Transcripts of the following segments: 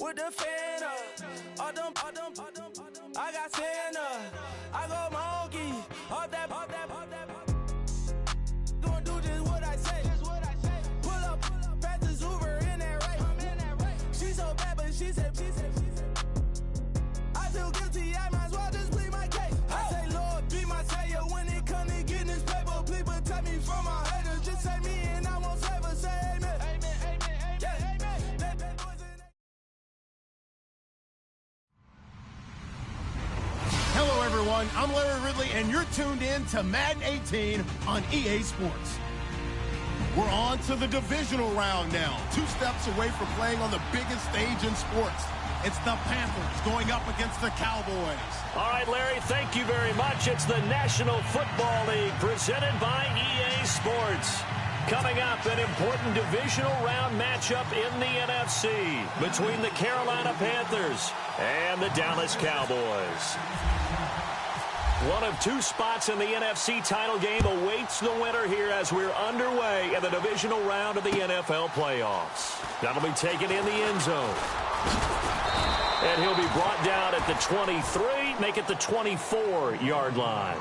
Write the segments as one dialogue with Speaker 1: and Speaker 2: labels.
Speaker 1: with the fan up. All them, I got Santa. I go monkey. All that. Gonna do just what I say. Pull up, practice Uber in that race. She so bad, but she said. I feel guilty, I might as well just plead my case. I say, Lord, be my savior when it comes to getting this paper. Please protect me from my haters. Just say me and I won't save. Say amen.
Speaker 2: Hello, everyone. I'm Larry Ridley, and you're tuned in to Madden 18 on EA Sports. We're on to the divisional round now. 2 steps away from playing on the biggest stage in sports. It's the Panthers going up against the Cowboys.
Speaker 3: All right, Larry, thank you very much. It's the National Football League presented by EA Sports. Coming up, an important divisional round matchup in the NFC between the Carolina Panthers and the Dallas Cowboys. One of 2 spots in the NFC title game awaits the winner here as we're underway in the divisional round of the NFL playoffs. That'll be taken in the end zone. And he'll be brought down at the 23, make it the 24-yard line.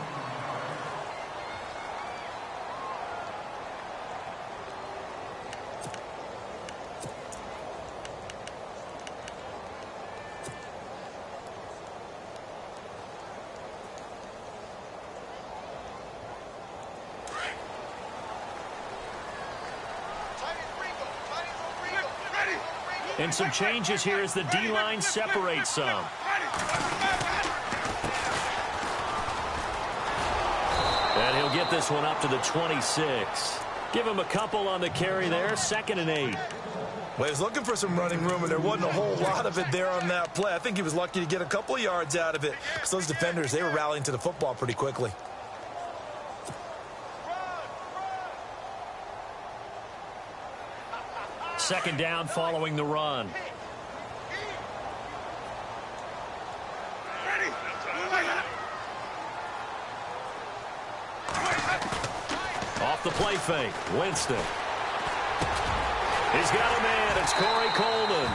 Speaker 3: And some changes here as the D-line separates some. And he'll get this one up to the 26. Give him a couple on the carry there, 2nd and 8.
Speaker 4: Well, he was looking for some running room, and there wasn't a whole lot of it there on that play. I think he was lucky to get a couple of yards out of it. Because those defenders, they were rallying to the football pretty quickly.
Speaker 3: Second down following the run. Off the play fake, Winston. He's got a man, it's Corey Coleman.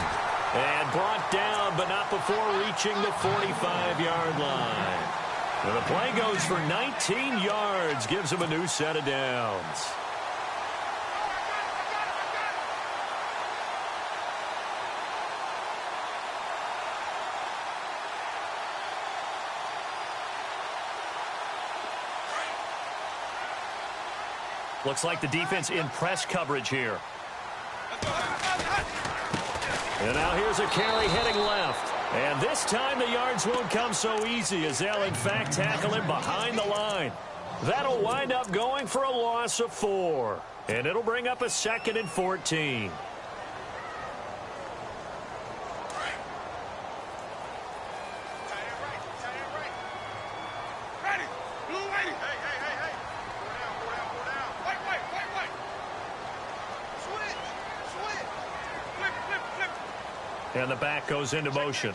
Speaker 3: And brought down, but not before reaching the 45-yard line. And the play goes for 19 yards, gives him a new set of downs. Looks like the defense in press coverage here. And now here's a carry heading left. And this time the yards won't come so easy as they'll in fact tackle him behind the line. That'll wind up going for a loss of 4. And it'll bring up a 2nd and 14. And the back goes into motion.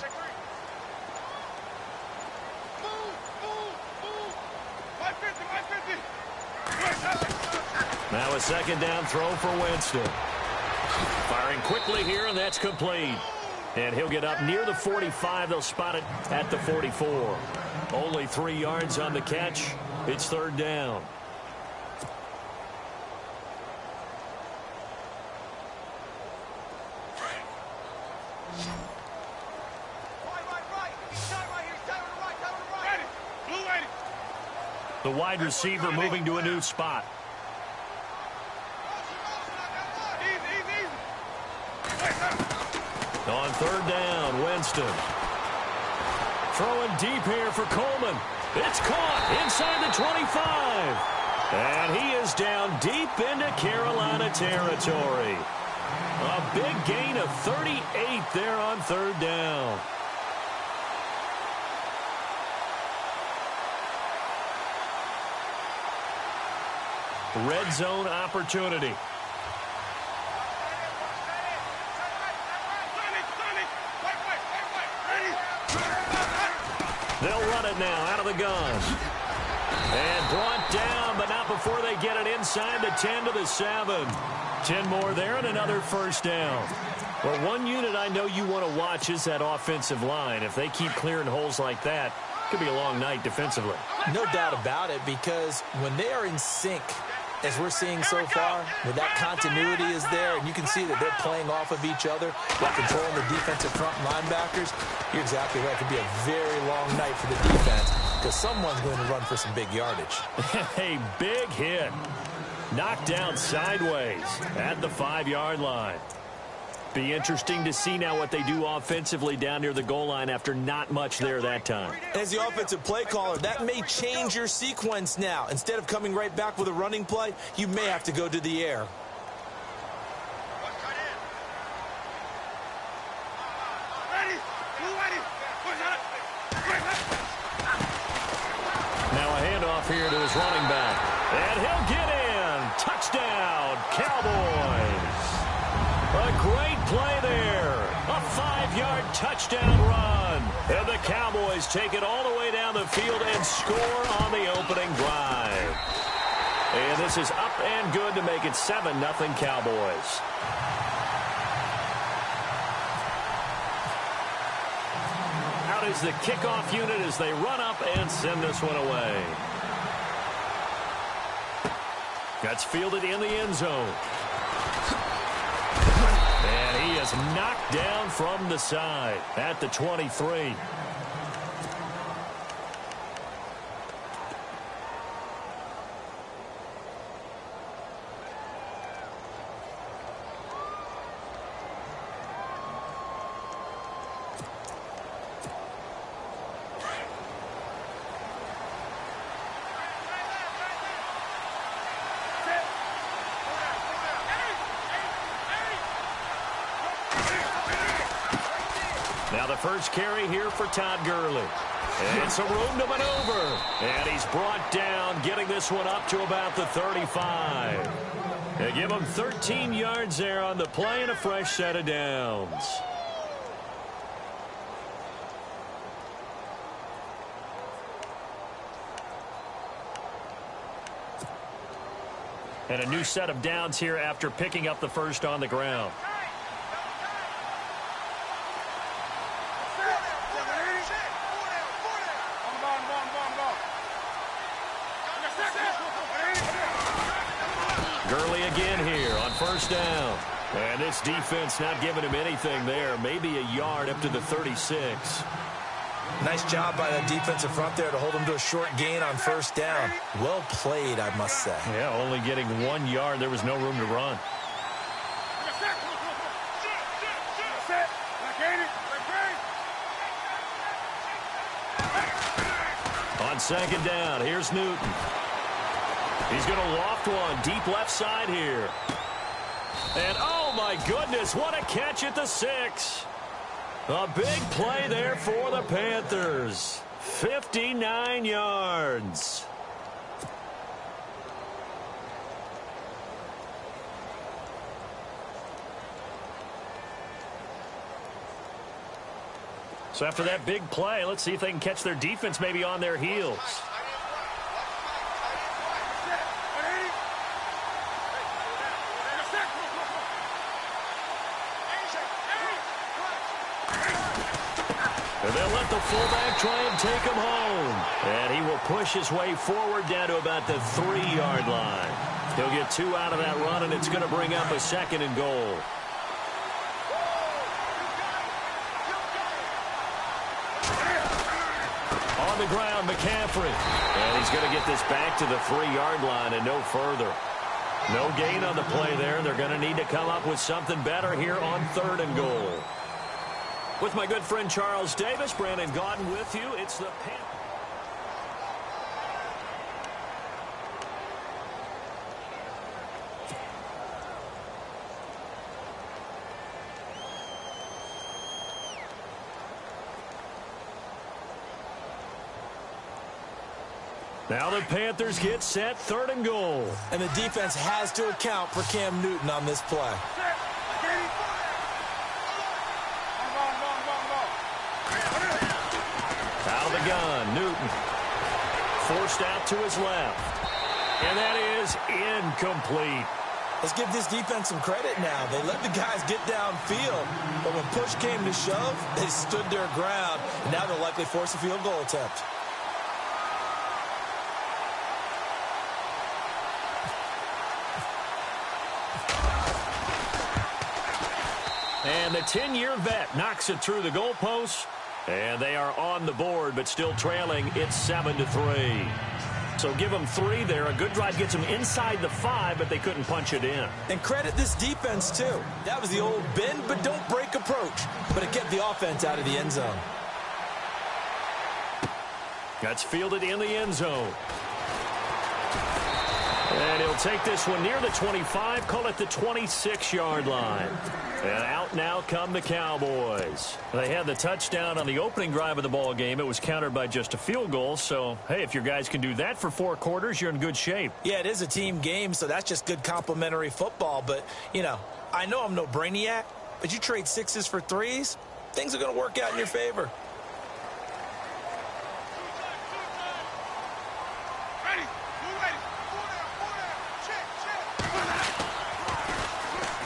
Speaker 3: Now a 2nd down throw for Winston. Firing quickly here, and that's complete. And he'll get up near the 45. They'll spot it at the 44. Only 3 yards on the catch. It's 3rd down. The wide receiver moving to a new spot. On 3rd down, Winston. Throwing deep here for Coleman. It's caught inside the 25. And he is down deep into Carolina territory. A big gain of 38 there on 3rd down. Red zone opportunity. They'll run it now out of the gun. And brought down, but not before they get it inside the 10 to the 7. 10 more there and another 1st down. Well, one unit I know you want to watch is that offensive line. If they keep clearing holes like that, it could be a long night defensively.
Speaker 4: No doubt about it, because when they are in sync, as we're seeing so far, when that continuity is there, and you can see that they're playing off of each other while controlling the defensive front linebackers, you're exactly right. It could be a very long night for the defense because someone's going to run for some big yardage.
Speaker 3: A big hit. Knocked down sideways at the 5-yard line. Be interesting to see now what they do offensively down near the goal line after not much there that time.
Speaker 4: As the offensive play caller, that may change your sequence now. Instead of coming right back with a running play, you may have to go to the air.
Speaker 3: Now a handoff here to his running back. And he'll get in. Touchdown, Cowboys. A great play there. A 5-yard touchdown run. And the Cowboys take it all the way down the field and score on the opening drive. And this is up and good to make it 7-0 Cowboys. Out is the kickoff unit as they run up and send this one away. That's fielded in the end zone. And he is knocked down from the side at the 23. Now the first carry here for Todd Gurley. And some room to maneuver. And he's brought down, getting this one up to about the 35. They give him 13 yards there on the play and a fresh set of downs. And a new set of downs here after picking up the first on the ground. Gurley again here on first down. And this defense not giving him anything there. Maybe a yard up to the 36.
Speaker 4: Nice job by that defensive front there to hold him to a short gain on first down. Well played, I must say.
Speaker 3: Yeah, only getting 1 yard. There was no room to run. On second down, here's Newton. He's going to loft one deep left side here. And oh my goodness, what a catch at the 6. A big play there for the Panthers. 59 yards. So after that big play, let's see if they can catch their defense maybe on their heels. And they'll let the fullback try and take him home. And he will push his way forward down to about the 3-yard line. He'll get 2 out of that run, and it's going to bring up a 2nd and goal. On the ground, McCaffrey. And he's going to get this back to the 3-yard line and no further. No gain on the play there. They're going to need to come up with something better here on 3rd and goal. With my good friend Charles Davis, Brandon Gaudin with you. It's the Panthers. Now the Panthers get set, 3rd and goal.
Speaker 4: And the defense has to account for Cam Newton on this play.
Speaker 3: Out of the gun, Newton. Forced out to his left. And that is incomplete.
Speaker 4: Let's give this defense some credit now. They let the guys get downfield, but when push came to shove, they stood their ground, and now they'll likely force a field goal attempt.
Speaker 3: And the 10-year vet knocks it through the goalpost, and they are on the board, but still trailing. It's 7-3. So give them 3 there. A good drive gets them inside the 5, but they couldn't punch it in.
Speaker 4: And credit this defense, too. That was the old bend but don't break approach, but it kept the offense out of the end zone.
Speaker 3: That's fielded in the end zone. And he'll take this one near the 25, call it the 26-yard line. And out now come the Cowboys. They had the touchdown on the opening drive of the ball game. It was countered by just a field goal. So, hey, if your guys can do that for 4 quarters, you're in good shape.
Speaker 4: Yeah, it is a team game, so that's just good complimentary football. But, you know, I know I'm no brainiac, but you trade 6s for 3s, things are going to work out in your favor.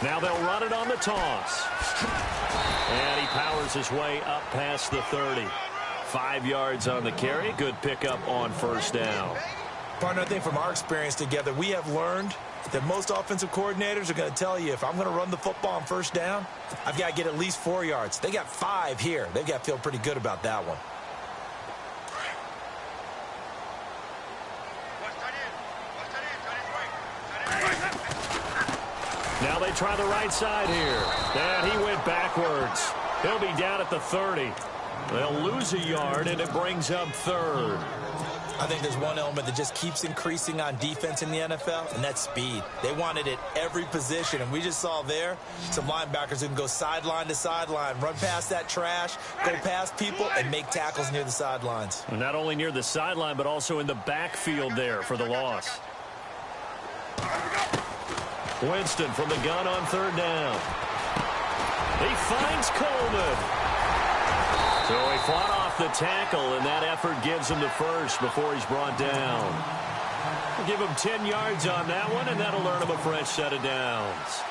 Speaker 3: Now they'll run it on the toss. And he powers his way up past the 30. 5 yards on the carry. Good pickup on first down.
Speaker 4: Partner, I think from our experience together, we have learned that most offensive coordinators are going to tell you, if I'm going to run the football on first down, I've got to get at least 4 yards. They got 5 here. They've got to feel pretty good about that one.
Speaker 3: Now they try the right side here. And he went backwards. He'll be down at the 30. They'll lose a yard, and it brings up 3rd.
Speaker 4: I think there's one element that just keeps increasing on defense in the NFL, and that's speed. They want it at every position, and we just saw there some linebackers who can go sideline to sideline, run past that trash, go past people, and make tackles near the sidelines.
Speaker 3: And not only near the sideline, but also in the backfield there for the loss. Winston from the gun on 3rd down. He finds Coleman. So he fought off the tackle, and that effort gives him the first before he's brought down. We'll give him 10 yards on that one, and that'll earn him a fresh set of downs.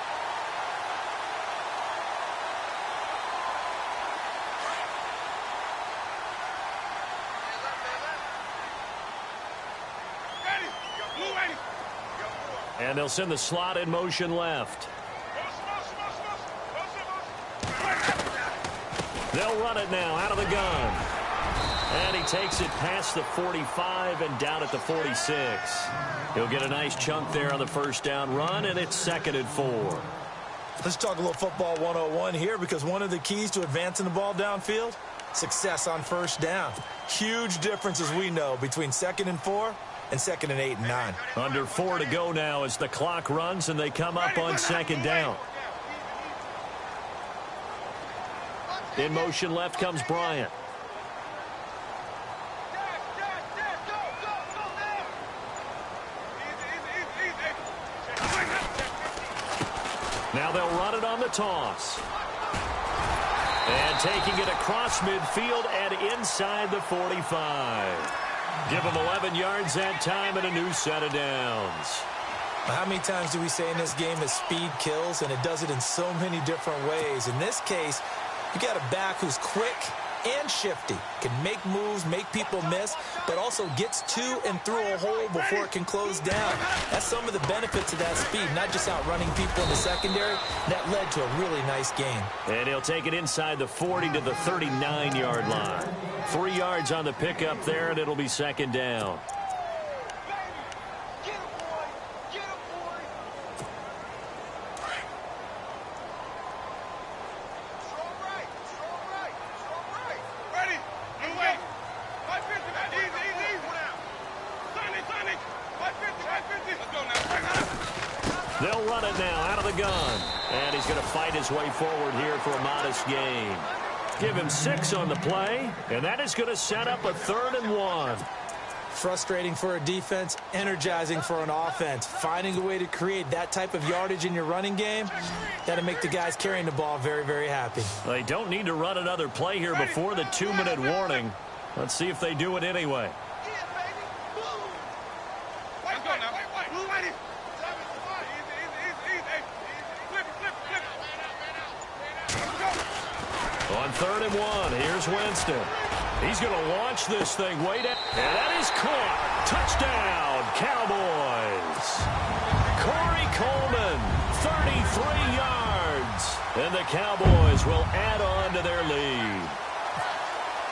Speaker 3: And they'll send the slot in motion left. They'll run it now out of the gun. And he takes it past the 45 and down at the 46. He'll get a nice chunk there on the first down run, and it's 2nd and 4.
Speaker 4: Let's talk a little football 101 here, because one of the keys to advancing the ball downfield, success on first down. Huge difference, as we know, between 2nd and 4 and 2nd and 8 and 9.
Speaker 3: Under 4 to go now as the clock runs, and they come up on 2nd down. In motion left comes Bryant. Now they'll run it on the toss. And taking it across midfield and inside the 45. Give them 11 yards that time and a new set of downs.
Speaker 4: How many times do we say in this game that speed kills, and it does it in so many different ways? In this case, you got a back who's quick and shifty, can make moves, make people miss, but also gets to and through a hole before it can close down. That's some of the benefits of that speed, not just outrunning people in the secondary. That led to a really nice game.
Speaker 3: And he'll take it inside the 40 to the 39-yard line. 3 yards on the pickup there, and it'll be 2nd down. They'll run it now out of the gun. And he's going to fight his way forward here for a modest gain. Give him 6 on the play, and that is going to set up a 3rd and 1.
Speaker 4: Frustrating for a defense, energizing for an offense. Finding a way to create that type of yardage in your running game, that'll make the guys carrying the ball very, very happy.
Speaker 3: They don't need to run another play here before the 2-minute warning. Let's see if they do it anyway. On 3rd and 1, here's Winston. He's going to launch this thing way down. And that is caught. Touchdown, Cowboys. Corey Coleman, 33 yards. And the Cowboys will add on to their lead.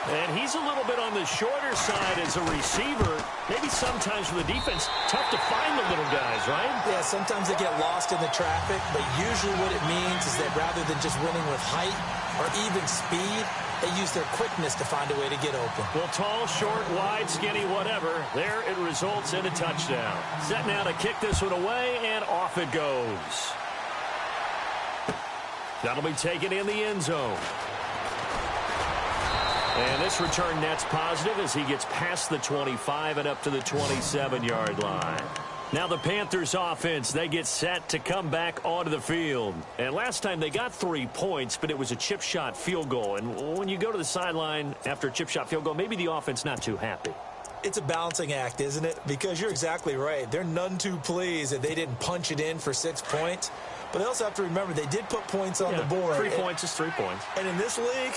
Speaker 3: And he's a little bit on the shorter side as a receiver. Maybe sometimes for the defense, tough to find the little guys, right?
Speaker 4: Yeah, sometimes they get lost in the traffic, but usually what it means is that rather than just winning with height or even speed, they use their quickness to find a way to get open.
Speaker 3: Well, tall, short, wide, skinny, whatever, there it results in a touchdown. Set now to kick this one away, and off it goes. That'll be taken in the end zone. And this return net's positive as he gets past the 25 and up to the 27-yard line. Now the Panthers offense, they get set to come back onto the field. And last time they got 3 points, but it was a chip shot field goal. And when you go to the sideline after a chip shot field goal, maybe the offense not too happy.
Speaker 4: It's a balancing act, isn't it? Because you're exactly right. They're none too pleased that they didn't punch it in for 6 points. But they also have to remember they did put points on the board.
Speaker 3: 3 points is 3 points.
Speaker 4: And in this league,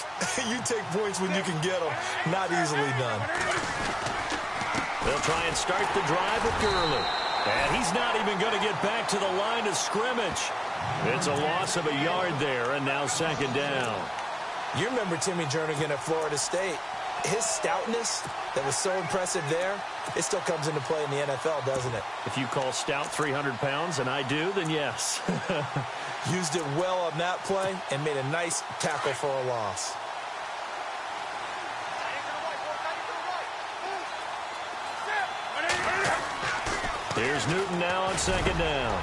Speaker 4: you take points when you can get them. Not easily done.
Speaker 3: They'll try and start the drive with Gurley. And he's not even going to get back to the line of scrimmage. It's a loss of a yard there, and now 2nd down.
Speaker 4: You remember Timmy Jernigan at Florida State. His stoutness that was so impressive there, it still comes into play in the NFL, doesn't it?
Speaker 3: If you call stout 300 pounds, and I do, then yes.
Speaker 4: Used it well on that play and made a nice tackle for a loss.
Speaker 3: Here's Newton now on 2nd down.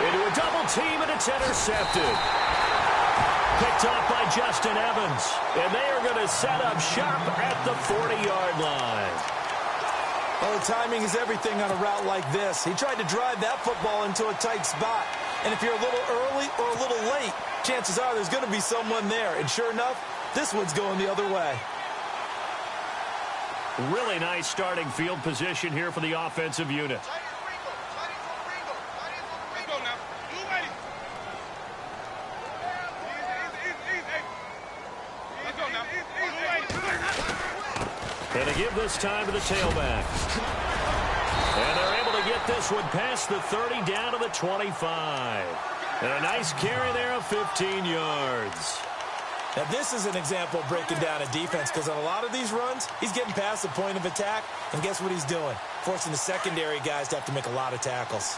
Speaker 3: Into a double team, and it's intercepted. Picked off by Justin Evans. And they are going to set up shop at the 40-yard line.
Speaker 4: Oh, timing is everything on a route like this. He tried to drive that football into a tight spot. And if you're a little early or a little late, chances are there's going to be someone there. And sure enough, this one's going the other way.
Speaker 3: Really nice starting field position here for the offensive unit. And to give this time to the tailback. And they're able to get this one past the 30 down to the 25. And a nice carry there of 15 yards.
Speaker 4: Now, this is an example of breaking down a defense because on a lot of these runs, he's getting past the point of attack. And guess what he's doing? Forcing the secondary guys to have to make a lot of tackles.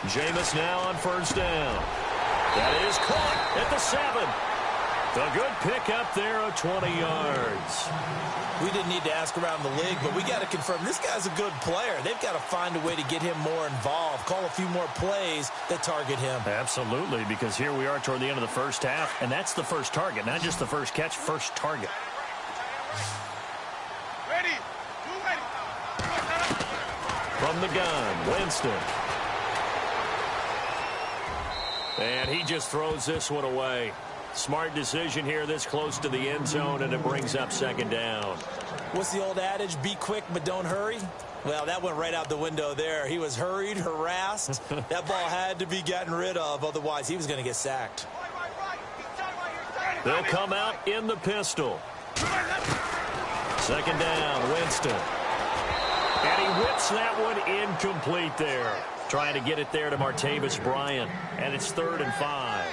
Speaker 3: Jameis now on 1st down. That is caught at the 7. A good pickup there of 20 yards.
Speaker 4: We didn't need to ask around the league, but we got to confirm this guy's a good player. They've got to find a way to get him more involved, call a few more plays that target him.
Speaker 3: Absolutely, because here we are toward the end of the first half, and that's the first target, not just the first catch, first target. From the gun, Winston. And he just throws this one away. Smart decision here this close to the end zone, and it brings up 2nd down.
Speaker 4: What's the old adage? Be quick, but don't hurry. Well, that went right out the window there. He was hurried, harassed. That ball had to be gotten rid of, otherwise he was going to get sacked.
Speaker 3: They'll come out in the pistol. 2nd down, Winston. And he whips that one incomplete there. Trying to get it there to Martavis Bryant. And it's 3rd and 5.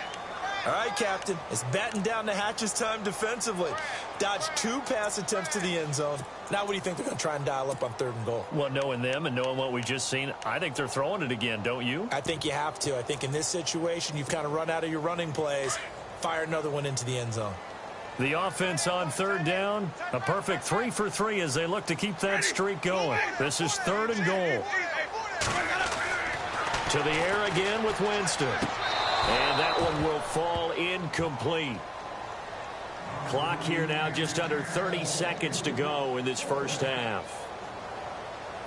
Speaker 4: All right, Captain. It's batten down the hatches time defensively. Dodged 2 pass attempts to the end zone. Now what do you think they're going to try and dial up on 3rd and goal?
Speaker 3: Well, knowing them and knowing what we just seen, I think they're throwing it again, don't you?
Speaker 4: I think you have to. I think in this situation, you've kind of run out of your running plays. Fire another one into the end zone.
Speaker 3: The offense on 3rd down, a perfect 3 for 3 as they look to keep that streak going. This is 3rd and goal. To the air again with Winston. And that one will fall incomplete. Clock here now just under 30 seconds to go in this first half.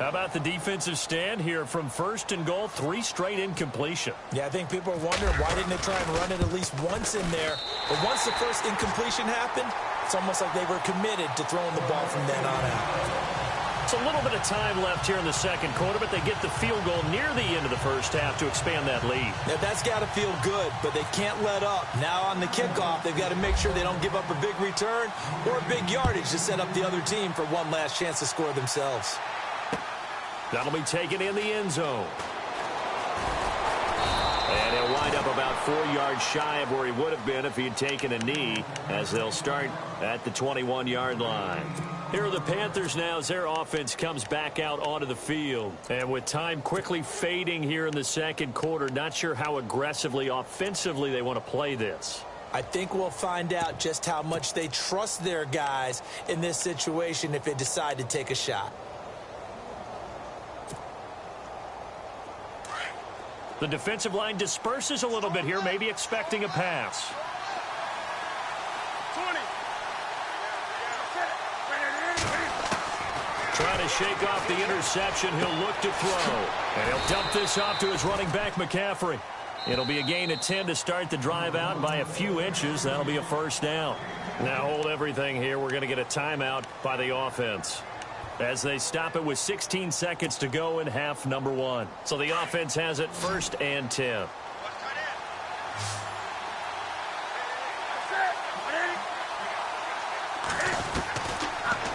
Speaker 3: How about the defensive stand here from 1st and goal, 3 straight incompletion.
Speaker 4: Yeah, I think people are wondering why didn't they try and run it at least once in there. But once the first incompletion happened, it's almost like they were committed to throwing the ball from then on out.
Speaker 3: It's a little bit of time left here in the second quarter, but they get the field goal near the end of the first half to expand that lead.
Speaker 4: Now, that's got to feel good, but they can't let up. Now on the kickoff, they've got to make sure they don't give up a big return or a big yardage to set up the other team for one last chance to score themselves.
Speaker 3: That'll be taken in the end zone. And he'll wind up about 4 yards shy of where he would have been if he had taken a knee, as they'll start at the 21-yard line. Here are the Panthers now as their offense comes back out onto the field. And with time quickly fading here in the second quarter, not sure how aggressively, offensively they want to play this.
Speaker 4: I think we'll find out just how much they trust their guys in this situation if they decide to take a shot.
Speaker 3: The defensive line disperses a little bit here, maybe expecting a pass.
Speaker 1: 20.
Speaker 3: Trying to shake off the interception. He'll look to throw. And he'll dump this off to his running back, McCaffrey. It'll be a gain of 10 to start the drive out by a few inches. That'll be a first down. Now hold everything here. We're going to get a timeout by the offense, as they stop it with 16 seconds to go in half number 1. So the offense has it 1st and 10.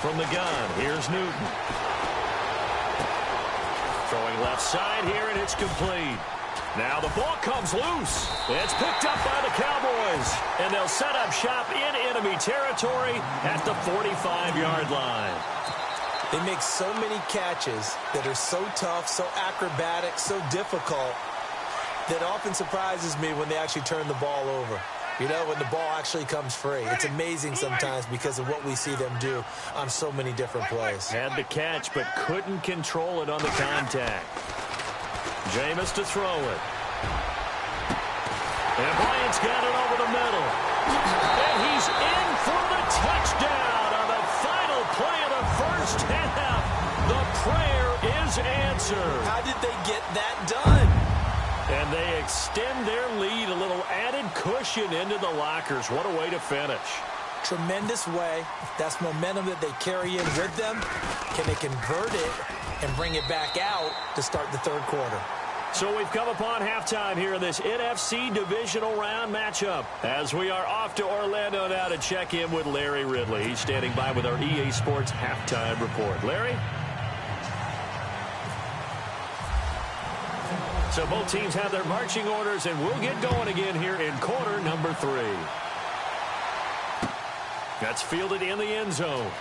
Speaker 3: From the gun, here's Newton. Throwing left side here, and it's complete. Now the ball comes loose. It's picked up by the Cowboys, and they'll set up shop in enemy territory at the 45-yard line.
Speaker 4: They make so many catches that are so tough, so acrobatic, so difficult, that often surprises me when they actually turn the ball over. You know, when the ball actually comes free. It's amazing sometimes because of what we see them do on so many different plays.
Speaker 3: Had the catch, but couldn't control it on the contact. Jameis to throw it. And Bryant's got it over the middle. And he's in for the touchdown on the final play of the first half. The prayer is answered.
Speaker 4: How did they get that done?
Speaker 3: And they extend their lead, a little added cushion into the lockers. What a way to finish.
Speaker 4: Tremendous way. That's momentum that they carry in with them. Can they convert it and bring it back out to start the third quarter?
Speaker 3: So we've come upon halftime here in this NFC divisional round matchup, as we are off to Orlando now to check in with Larry Ridley. He's standing by with our EA Sports halftime report. Larry? So both teams have their marching orders, and we'll get going again here in quarter number 3. That's fielded in the end zone.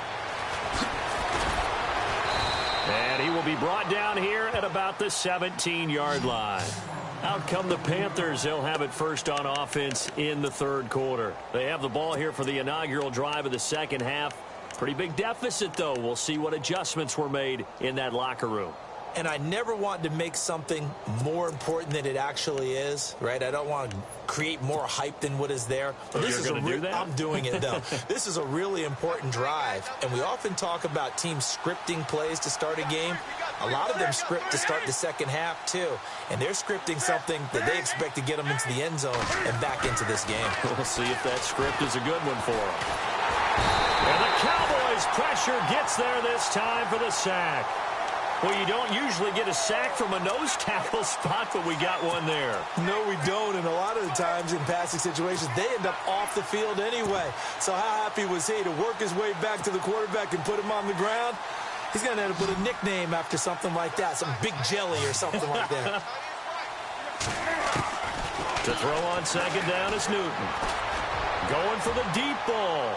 Speaker 3: And he will be brought down here at about the 17-yard line. Out come the Panthers. They'll have it first on offense in the third quarter. They have the ball here for the inaugural drive of the second half. Pretty big deficit, though. We'll see what adjustments were made in that locker room.
Speaker 4: And I never want to make something more important than it actually is, right? I don't want to create more hype than what is there. But
Speaker 3: You're going to do that?
Speaker 4: I'm doing it, though. This is a really important drive. And we often talk about teams scripting plays to start a game. A lot of them script to start the second half, too. And they're scripting something that they expect to get them into the end zone and back into this game.
Speaker 3: We'll see if that script is a good one for them. And the Cowboys' pressure gets there this time for the sack. Well, you don't usually get a sack from a nose tackle spot, but we got one there.
Speaker 4: No, we don't, and a lot of the times in passing situations, they end up off the field anyway. So how happy was he to work his way back to the quarterback and put him on the ground? He's going to end up with a nickname after something like that, some Big Jelly or something like that.
Speaker 3: To throw on second down is Newton. Going for the deep ball.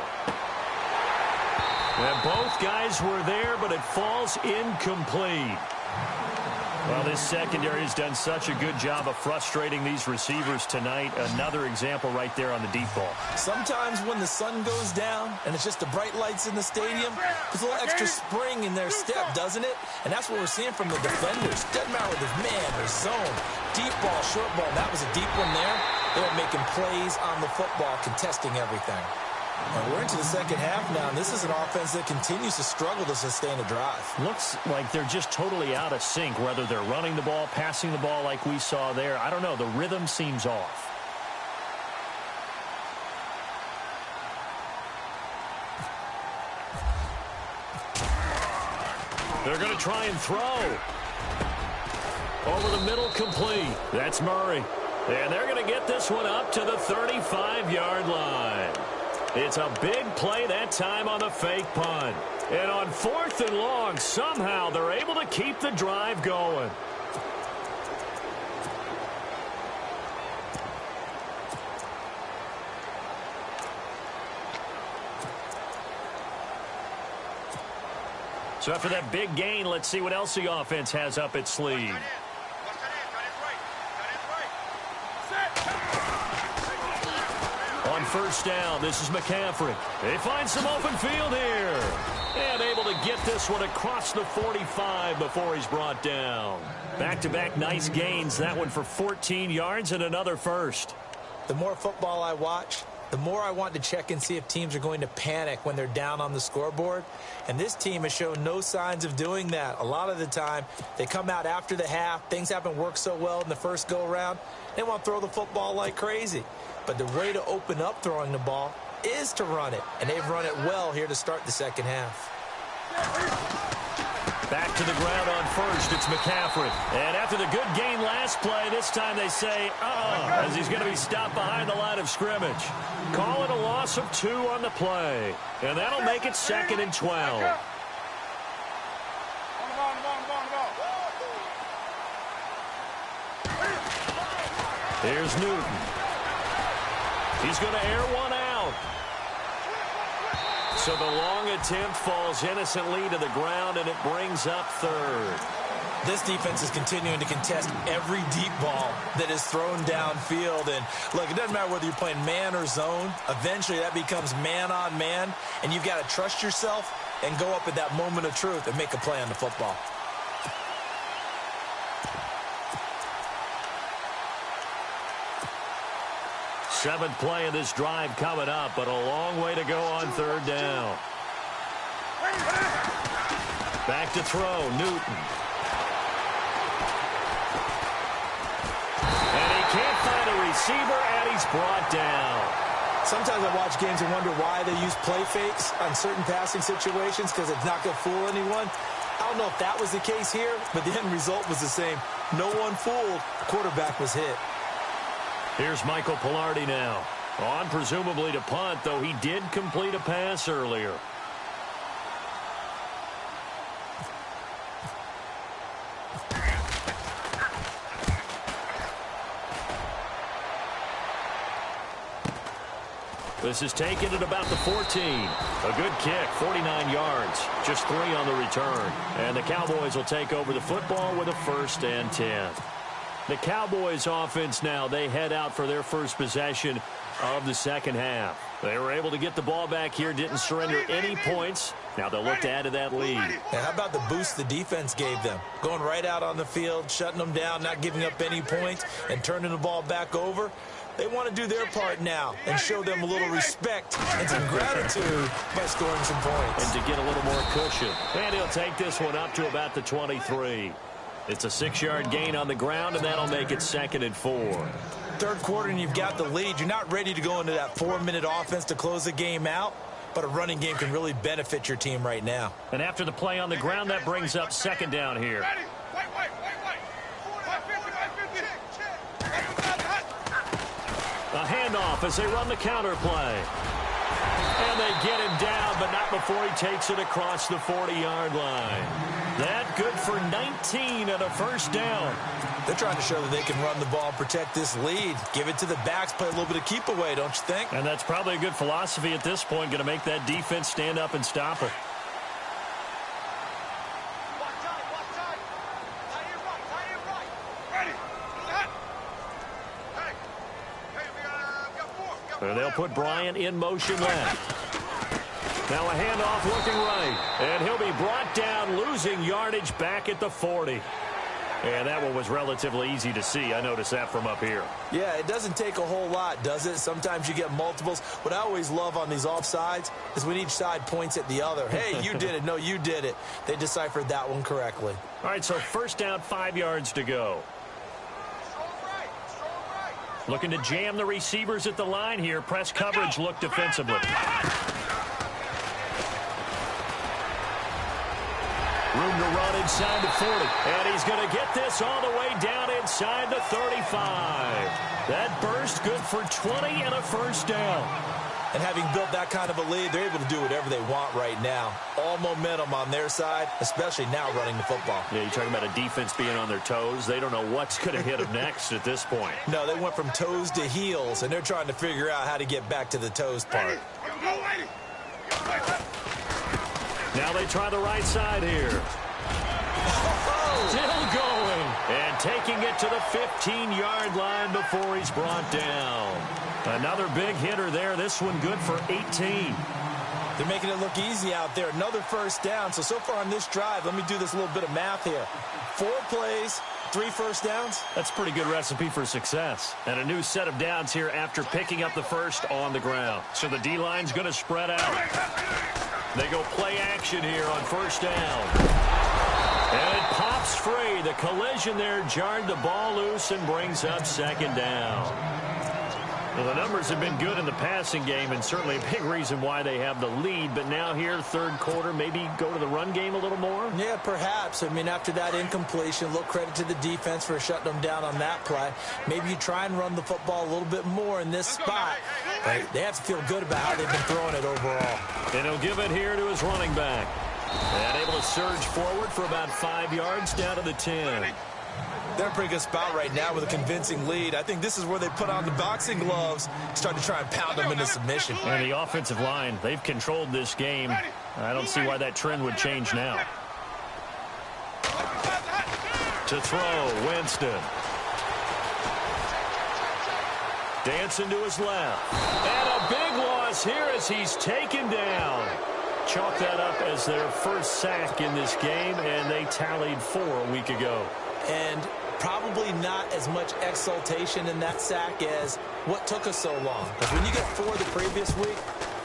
Speaker 3: And both guys were there, but it falls incomplete. Well, this secondary has done such a good job of frustrating these receivers tonight. Another example right there on the deep ball.
Speaker 4: Sometimes when the sun goes down and it's just the bright lights in the stadium, there's a little extra spring in their step, doesn't it? And that's what we're seeing from the defenders. Doesn't matter whether it's man or zone. Deep ball, short ball. That was a deep one there. They're making plays on the football, contesting everything. And we're into the second half now, and this is an offense that continues to struggle to sustain a drive.
Speaker 3: Looks like they're just totally out of sync, whether they're running the ball, passing the ball like we saw there. I don't know. The rhythm seems off. They're going to try and throw. Over the middle, complete. That's Murray. And they're going to get this one up to the 35-yard line. It's a big play that time on the fake punt. And on 4th and long, somehow they're able to keep the drive going. So after that big gain, let's see what else the offense has up its sleeve. On 1st down, this is McCaffrey. They find some open field here. And able to get this one across the 45 before he's brought down. Back-to-back nice gains. That one for 14 yards and another first.
Speaker 4: The more football I watch, the more I want to check and see if teams are going to panic when they're down on the scoreboard. And this team has shown no signs of doing that. A lot of the time, they come out after the half. Things haven't worked so well in the first go-around. They want to throw the football like crazy. But the way to open up throwing the ball is to run it. And they've run it well here to start the second half.
Speaker 3: Back to the ground on 1st. It's McCaffrey. And after the good gain last play, this time they say, as he's going to be stopped behind the line of scrimmage. Call it a loss of 2 on the play. And that'll make it 2nd and 12. Here's Newton. He's going to air one out. So the long attempt falls innocently to the ground, and it brings up 3rd.
Speaker 4: This defense is continuing to contest every deep ball that is thrown downfield. And, look, it doesn't matter whether you're playing man or zone. Eventually, that becomes man on man, and you've got to trust yourself and go up at that moment of truth and make a play on the football.
Speaker 3: Seventh play of this drive coming up, but a long way to go on 3rd down. Back to throw, Newton. And he can't find a receiver, and he's brought down.
Speaker 4: Sometimes I watch games and wonder why they use play fakes on certain passing situations because it's not going to fool anyone. I don't know if that was the case here, but the end result was the same. No one fooled. The quarterback was hit.
Speaker 3: Here's Michael Pilardi now. On presumably to punt, though he did complete a pass earlier. This is taken at about the 14. A good kick, 49 yards. Just 3 on the return. And the Cowboys will take over the football with a 1st and 10. The Cowboys offense now, they head out for their first possession of the second half. They were able to get the ball back here, didn't surrender any points. Now they'll look to add to that lead.
Speaker 4: And how about the boost the defense gave them? Going right out on the field, shutting them down, not giving up any points, and turning the ball back over. They want to do their part now and show them a little respect and some gratitude by scoring some points.
Speaker 3: And to get a little more cushion. And he'll take this one up to about the 23. It's a 6-yard gain on the ground, and that'll make it 2nd and 4.
Speaker 4: Third quarter, and you've got the lead. You're not ready to go into that 4-minute offense to close the game out, but a running game can really benefit your team right now.
Speaker 3: And after the play on the ground, that brings up 2nd down here. A handoff as they run the counter play. And they get him down, but not before he takes it across the 40-yard line. That good for 19 and a 1st down.
Speaker 4: They're trying to show that they can run the ball and protect this lead. Give it to the backs, play a little bit of keep away, don't you think?
Speaker 3: And that's probably a good philosophy at this point, going to make that defense stand up and stop it. And they'll put Bryant in motion left. Now a handoff looking right. And he'll be brought down, losing yardage back at the 40. And that one was relatively easy to see. I noticed that from up here.
Speaker 4: Yeah, it doesn't take a whole lot, does it? Sometimes you get multiples. What I always love on these offsides is when each side points at the other. Hey, you did it. No, you did it. They deciphered that one correctly.
Speaker 3: All right, so 1st down, 5 yards to go. Looking to jam the receivers at the line here. Press coverage look defensively. Room to run down inside the 40. And he's going to get this all the way down inside the 35. That burst good for 20 and a first down.
Speaker 4: And having built that kind of a lead, they're able to do whatever they want right now. All momentum on their side, especially now running the football.
Speaker 3: Yeah, you're talking about a defense being on their toes. They don't know what's going to hit them next at this point.
Speaker 4: No, they went from toes to heels, and they're trying to figure out how to get back to the toes part.
Speaker 3: Now they try the right side here. Still going. And taking it to the 15-yard line before he's brought down. Another big hitter there. This one good for 18.
Speaker 4: They're making it look easy out there. Another first down. So far on this drive, let me do this little bit of math here. 4 plays, 3 first downs.
Speaker 3: That's a pretty good recipe for success. And a new set of downs here after picking up the first on the ground. So the D-line's going to spread out. They go play action here on first down. And it pops free. The collision there jarred the ball loose and brings up second down. Well, the numbers have been good in the passing game, and certainly a big reason why they have the lead. But now here, third quarter, maybe go to the run game a little more?
Speaker 4: Yeah, perhaps. I mean, after that incompletion, a little credit to the defense for shutting them down on that play. Maybe you try and run the football a little bit more in this spot. But they have to feel good about how they've been throwing it overall.
Speaker 3: And he'll give it here to his running back. And able to surge forward for about 5 yards down to the 10.
Speaker 4: They're in a pretty good spot right now with a convincing lead. I think this is where they put on the boxing gloves, start to try and pound them into submission.
Speaker 3: And the offensive line, they've controlled this game. I don't see why that trend would change now. To throw, Winston. Dancing to his left. And a big loss here as he's taken down. Chalk that up as their first sack in this game, and they tallied 4 a week ago.
Speaker 4: And probably not as much exultation in that sack as what took us so long. Because when you get 4 the previous week,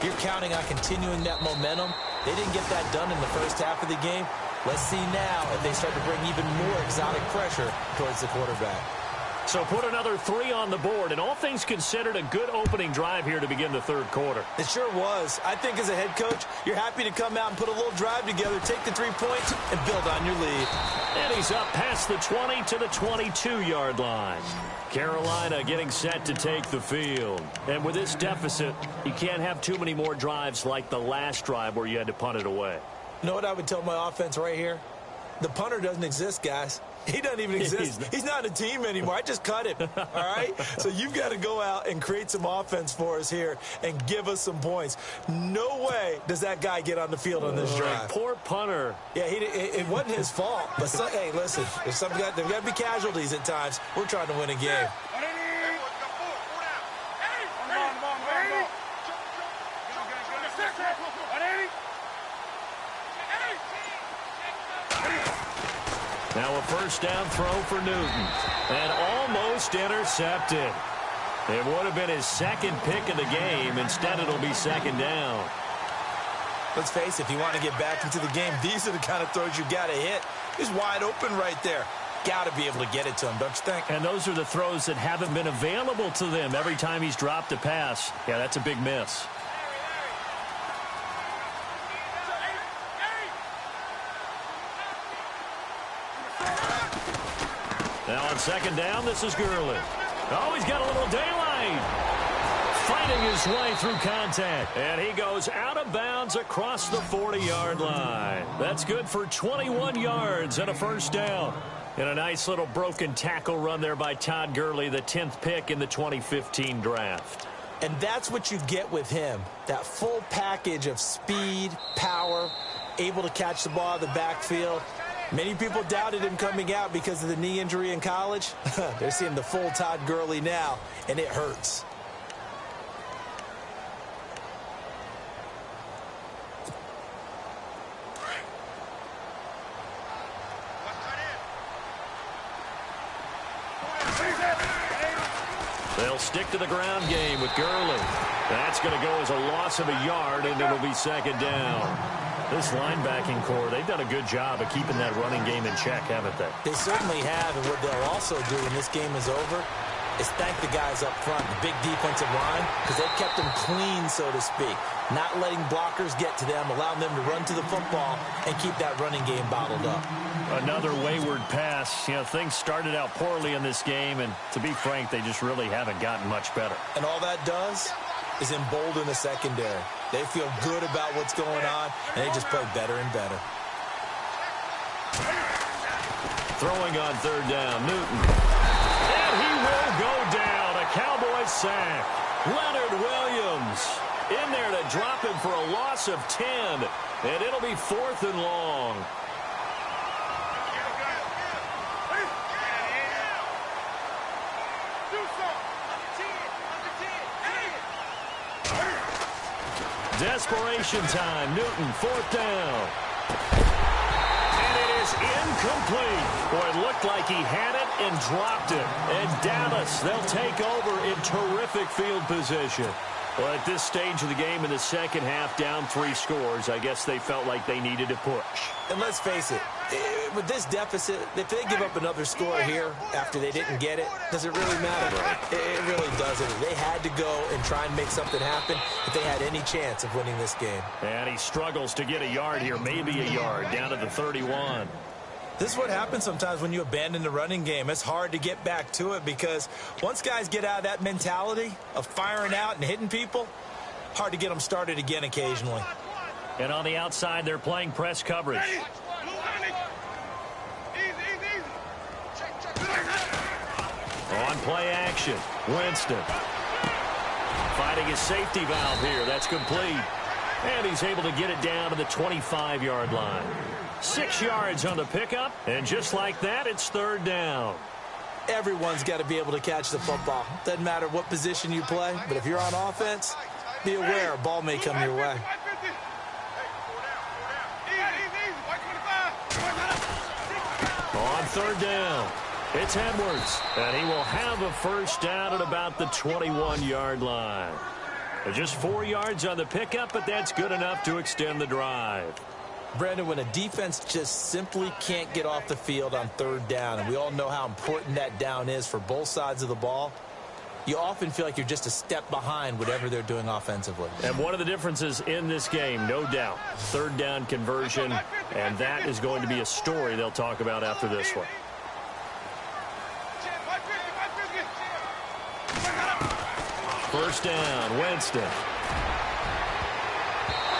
Speaker 4: you're counting on continuing that momentum. They didn't get that done in the first half of the game. Let's see now if they start to bring even more exotic pressure towards the quarterback.
Speaker 3: So put another 3 on the board, and all things considered, a good opening drive here to begin the third quarter.
Speaker 4: It sure was. I think as a head coach, you're happy to come out and put a little drive together, take the 3 points, and build on your lead.
Speaker 3: And he's up past the 20 to the 22-yard line. Carolina getting set to take the field. And with this deficit, you can't have too many more drives like the last drive where you had to punt it away.
Speaker 4: You know what I would tell my offense right here? The punter doesn't exist, guys. He doesn't even exist. He's not a team anymore. I just cut him, all right? So you've got to go out and create some offense for us here and give us some points. No way does that guy get on the field on this drive.
Speaker 3: Poor punter.
Speaker 4: Yeah, it wasn't his fault. But, hey, listen, there's got to be casualties at times. We're trying to win a game.
Speaker 3: Now a first down throw for Newton. And almost intercepted. It would have been his second pick of the game. Instead, it'll be second down.
Speaker 4: Let's face it, if you want to get back into the game, these are the kind of throws you got to hit. He's wide open right there. Got to be able to get it to him, don't you think?
Speaker 3: And those are the throws that haven't been available to them every time he's dropped a pass. Yeah, that's a big miss. Now on second down, this is Gurley. Oh, he's got a little daylight. Fighting his way through contact. And he goes out of bounds across the 40-yard line. That's good for 21 yards and a first down. And a nice little broken tackle run there by Todd Gurley, the 10th pick in the 2015 draft.
Speaker 4: And that's what you get with him. That full package of speed, power, able to catch the ball out of the backfield. Many people doubted him coming out because of the knee injury in college. They're seeing the full Todd Gurley now, and it hurts.
Speaker 3: They'll stick to the ground game with Gurley. That's going to go as a loss of a yard, and it'll be second down. This linebacking core, they've done a good job of keeping that running game in check, haven't they?
Speaker 4: They certainly have, and what they'll also do when this game is over, is thank the guys up front, the big defensive line, because they've kept them clean, so to speak. Not letting blockers get to them, allowing them to run to the football and keep that running game bottled up.
Speaker 3: Another wayward pass. You know, things started out poorly in this game, and to be frank, they just really haven't gotten much better.
Speaker 4: And all that does is embolden the secondary. They feel good about what's going on, and they just play better and better.
Speaker 3: Throwing on third down, Newton. And he will go down. A Cowboys sack. Leonard Williams in there to drop him for a loss of 10. And it'll be 4th and long. Desperation time. Newton, 4th down. And it is incomplete. Boy, it looked like he had it and dropped it. And Dallas, they'll take over in terrific field position. Well, at this stage of the game in the second half, down 3 scores, I guess they felt like they needed to push.
Speaker 4: And let's face it, with this deficit, if they give up another score here after they didn't get it, does it really matter? It really doesn't. They had to go and try and make something happen if they had any chance of winning this game.
Speaker 3: And he struggles to get a yard here, maybe a yard, down to the 31.
Speaker 4: This is what happens sometimes when you abandon the running game. It's hard to get back to it because once guys get out of that mentality of firing out and hitting people, hard to get them started again occasionally.
Speaker 3: And on the outside, they're playing press coverage. On play action, Winston. Fighting his safety valve here. That's complete. And he's able to get it down to the 25-yard line. 6 yards on the pickup, and just like that, it's 3rd down.
Speaker 4: Everyone's got to be able to catch the football. Doesn't matter what position you play, but if you're on offense, be aware a ball may come your way.
Speaker 3: On 3rd down, it's Edwards, and he will have a first down at about the 21-yard line. Just 4 yards on the pickup, but that's good enough to extend the drive.
Speaker 4: Brandon, when a defense just simply can't get off the field on 3rd down, and we all know how important that down is for both sides of the ball, you often feel like you're just a step behind whatever they're doing offensively.
Speaker 3: And one of the differences in this game, no doubt, 3rd down conversion, and that is going to be a story they'll talk about after this one. First down, Winston.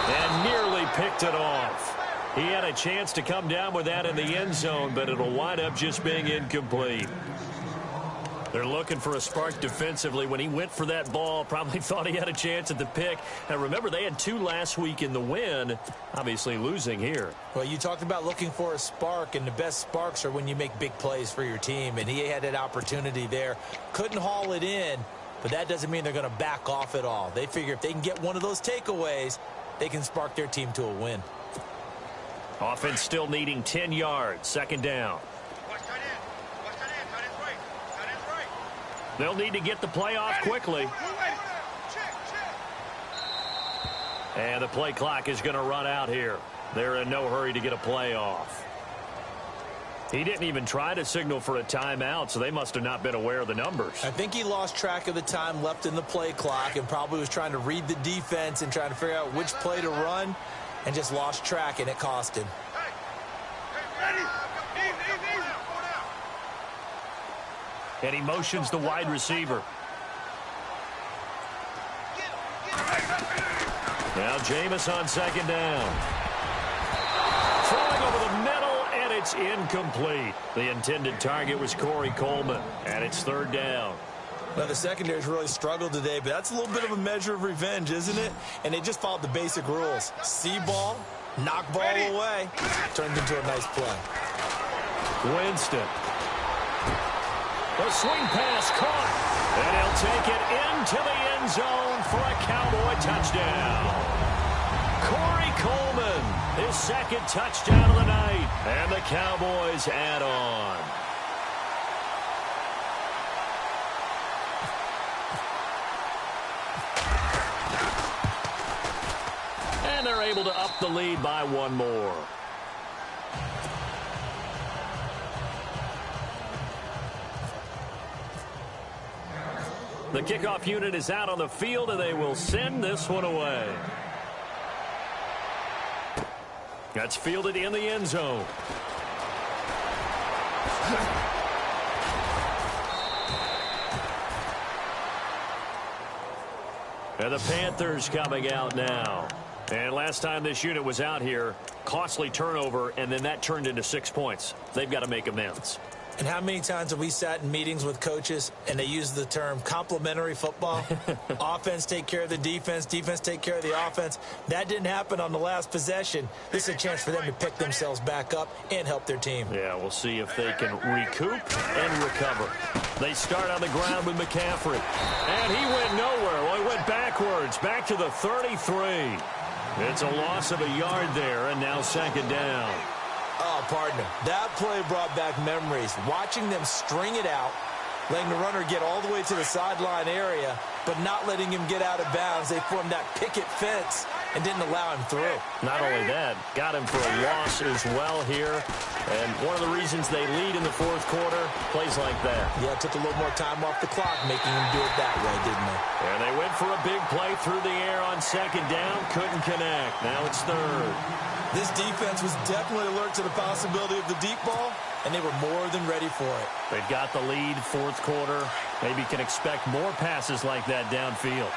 Speaker 3: And nearly picked it off. He had a chance to come down with that in the end zone, but it'll wind up just being incomplete. They're looking for a spark defensively. When he went for that ball, probably thought he had a chance at the pick. Now, remember, they had 2 last week in the win, obviously losing here.
Speaker 4: Well, you talked about looking for a spark, and the best sparks are when you make big plays for your team, and he had an opportunity there. Couldn't haul it in, but that doesn't mean they're going to back off at all. They figure if they can get one of those takeaways, they can spark their team to a win.
Speaker 3: Offense still needing 10 yards. 2nd down. They'll need to get the play off quickly. And the play clock is going to run out here. They're in no hurry to get a play off. He didn't even try to signal for a timeout, so they must have not been aware of the numbers.
Speaker 4: I think he lost track of the time left in the play clock and probably was trying to read the defense and trying to figure out which play to run and just lost track, and it cost him.
Speaker 3: And he motions the wide receiver. Now Jameis on 2nd down. Throwing over the middle, and it's incomplete. The intended target was Corey Coleman, and it's 3rd down.
Speaker 4: Now, the secondary's really struggled today, but that's a little bit of a measure of revenge, isn't it? And they just followed the basic rules. See ball, knock ball away. Turned into a nice play.
Speaker 3: Winston. The swing pass caught. And he'll take it into the end zone for a Cowboy touchdown. Corey Coleman, his 2nd touchdown of the night. And the Cowboys add on. And they're able to up the lead by 1 more. The kickoff unit is out on the field, and they will send this one away. That's fielded in the end zone. And the Panthers coming out now. And last time this unit was out here, costly turnover, and then that turned into 6 points. They've got to make amends.
Speaker 4: And how many times have we sat in meetings with coaches and they use the term complementary football? Offense take care of the defense, defense take care of the offense. That didn't happen on the last possession. This is a chance for them to pick themselves back up and help their team.
Speaker 3: Yeah, we'll see if they can recoup and recover. They start on the ground with McCaffrey. And he went nowhere. Well, he went backwards, back to the 33. It's a loss of a yard there, and now second down.
Speaker 4: Oh, partner, that play brought back memories. Watching them string it out, letting the runner get all the way to the sideline area, but not letting him get out of bounds. They formed that picket fence and didn't allow him through.
Speaker 3: Not only that, got him for a loss as well here. And one of the reasons they lead in the fourth quarter, plays like that.
Speaker 4: Yeah, it took a little more time off the clock, making him do it that way, didn't they?
Speaker 3: And they went for a big play through the air on second down, couldn't connect. Now it's third.
Speaker 4: This defense was definitely alert to the possibility of the deep ball, and they were more than ready for it.
Speaker 3: They've got the lead, fourth quarter. Maybe can expect more passes like that downfield.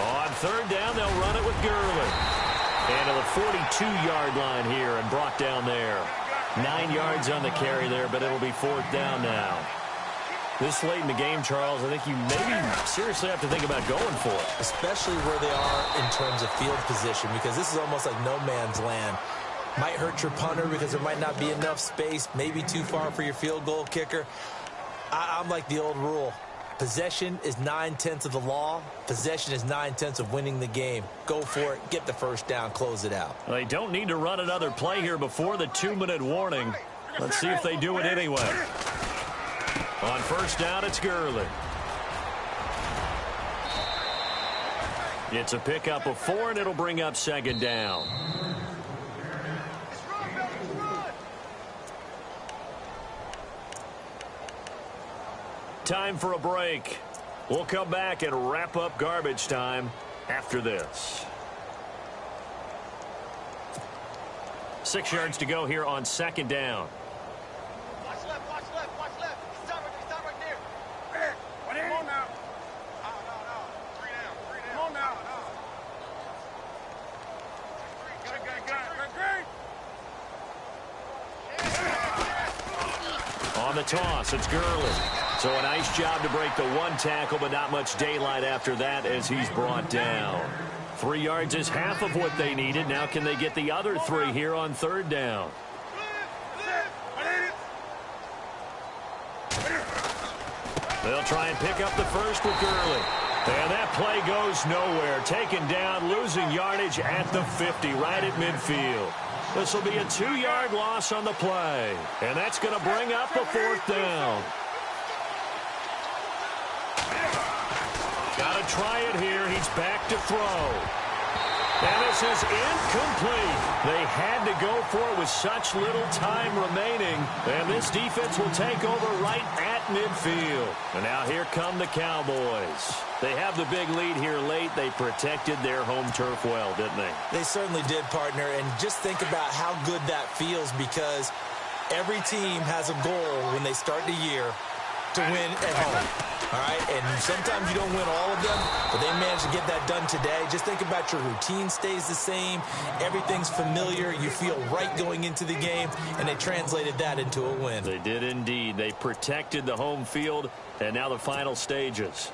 Speaker 3: On third down, they'll run it with Gurley. And to the 42-yard line here and brought down there. 9 yards on the carry there, but it'll be fourth down now. This late in the game, Charles, I think you maybe seriously have to think about going for it.
Speaker 4: Especially where they are in terms of field position, because this is almost like no man's land. Might hurt your punter because there might not be enough space, maybe too far for your field goal kicker. I'm like the old rule. Possession is 9/10 of the law. Possession is 9/10 of winning the game. Go for it. Get the first down. Close it out.
Speaker 3: They don't need to run another play here before the 2-minute warning. Let's see if they do it anyway. On first down, it's Gurley. It's a pickup of 4, and it'll bring up second down. Time for a break. We'll come back and wrap up garbage time after this. 6 yards to go here on second down.
Speaker 1: Watch left, watch left, watch left. Stop right there. Come on now. No. 3 down. Come on now. Good.
Speaker 3: On the toss, it's Gurley. So a nice job to break the one tackle, but not much daylight after that as he's brought down. 3 yards is half of what they needed. Now can they get the other 3 here on third down? They'll try and pick up the first with Gurley. And that play goes nowhere. Taken down, losing yardage at the 50, right at midfield. This will be a 2-yard loss on the play. And that's going to bring up the fourth down. Got to try it here. He's back to throw. And this is incomplete. They had to go for it with such little time remaining. And this defense will take over right at midfield. And now here come the Cowboys. They have the big lead here late. They protected their home turf well, didn't they?
Speaker 4: They certainly did, partner. And just think about how good that feels, because every team has a goal when they start the year to win at home. All right, and sometimes you don't win all of them, but they managed to get that done today. Just think about your routine stays the same. Everything's familiar. You feel right going into the game, and they translated that into a win.
Speaker 3: They did indeed. They protected the home field, and now the final stages.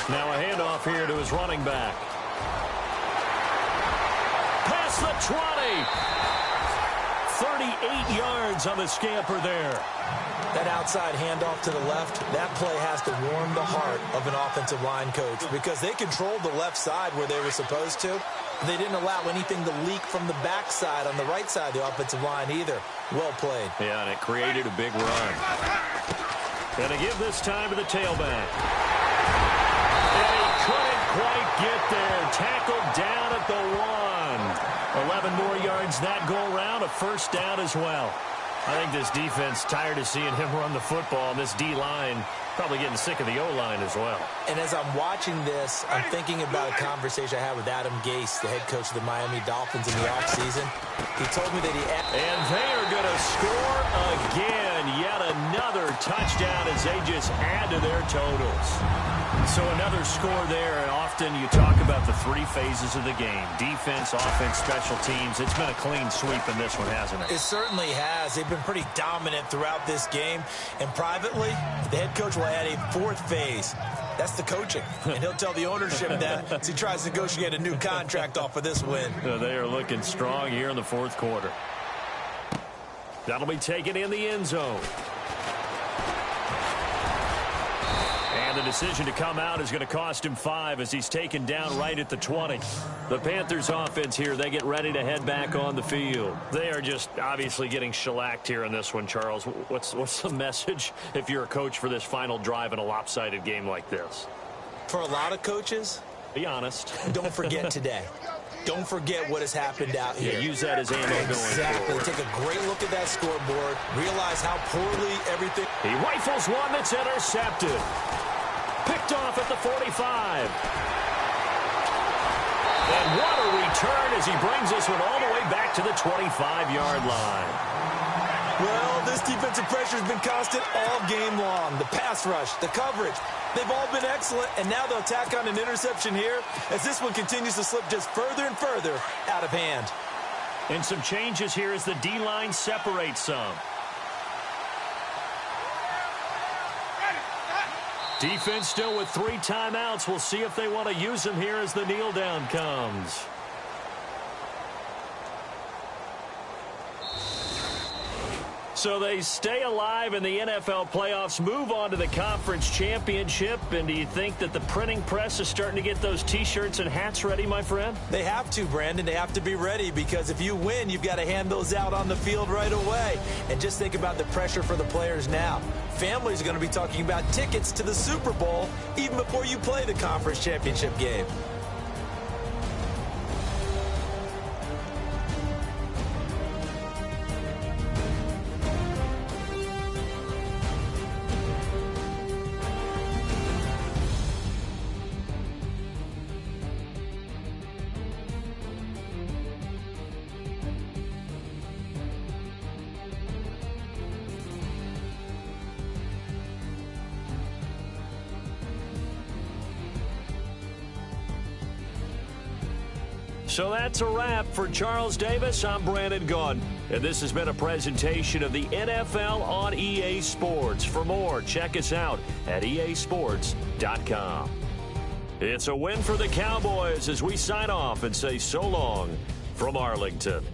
Speaker 3: Now a handoff here to his running back. Past the 20. 38 yards on the scamper there.
Speaker 4: That outside handoff to the left, that play has to warm the heart of an offensive line coach, because they controlled the left side where they were supposed to. They didn't allow anything to leak from the backside on the right side of the offensive line either. Well played.
Speaker 3: Yeah, and it created a big run. And they give this time to the tailback. And he couldn't quite get there. Tackled down at the 1. 11 more yards that go around. A first down as well. I think this defense tired of seeing him run the football. And this D-line probably getting sick of the O-line as well.
Speaker 4: And as I'm watching this, I'm thinking about a conversation I had with Adam Gase, the head coach of the Miami Dolphins in the offseason. He told me that
Speaker 3: And they are going to score again. Yet another touchdown as they just add to their totals. So another score there, and often you talk about the three phases of the game. Defense, offense, special teams. It's been a clean sweep in this one, hasn't it?
Speaker 4: It certainly has. They've been pretty dominant throughout this game. And privately, the head coach will add a fourth phase. That's the coaching. And he'll tell the ownership that as he tries to negotiate a new contract off of this win.
Speaker 3: They are looking strong here in the fourth quarter. That'll be taken in the end zone. And the decision to come out is going to cost him 5 as he's taken down right at the 20. The Panthers offense here, they get ready to head back on the field. They are just obviously getting shellacked here in this one, Charles. What's the message if you're a coach for this final drive in a lopsided game like this?
Speaker 4: For a lot of coaches,
Speaker 3: be honest.
Speaker 4: Don't forget today. Don't forget what has happened out here.
Speaker 3: Yeah, use that as ammo going forward.
Speaker 4: Take a great look at that scoreboard. Realize how poorly everything...
Speaker 3: He rifles one that's intercepted. Picked off at the 45. And what a return as he brings this one all the way back to the 25-yard line.
Speaker 4: Well, this defensive pressure has been constant all game long. The pass rush, the coverage, they've all been excellent, and now they'll tack on an interception here as this one continues to slip just further and further out of hand.
Speaker 3: And some changes here as the D-line separates some. Defense still with 3 timeouts. We'll see if they want to use them here as the kneel down comes. So they stay alive in the NFL playoffs, move on to the conference championship. And do you think that the printing press is starting to get those T-shirts and hats ready, my friend?
Speaker 4: They have to, Brandon. They have to be ready because if you win, you've got to hand those out on the field right away. And just think about the pressure for the players now. Families are going to be talking about tickets to the Super Bowl even before you play the conference championship game.
Speaker 3: So that's a wrap for Charles Davis. I'm Brandon Gaudin, and this has been a presentation of the NFL on EA Sports. For more, check us out at easports.com. It's a win for the Cowboys as we sign off and say so long from Arlington.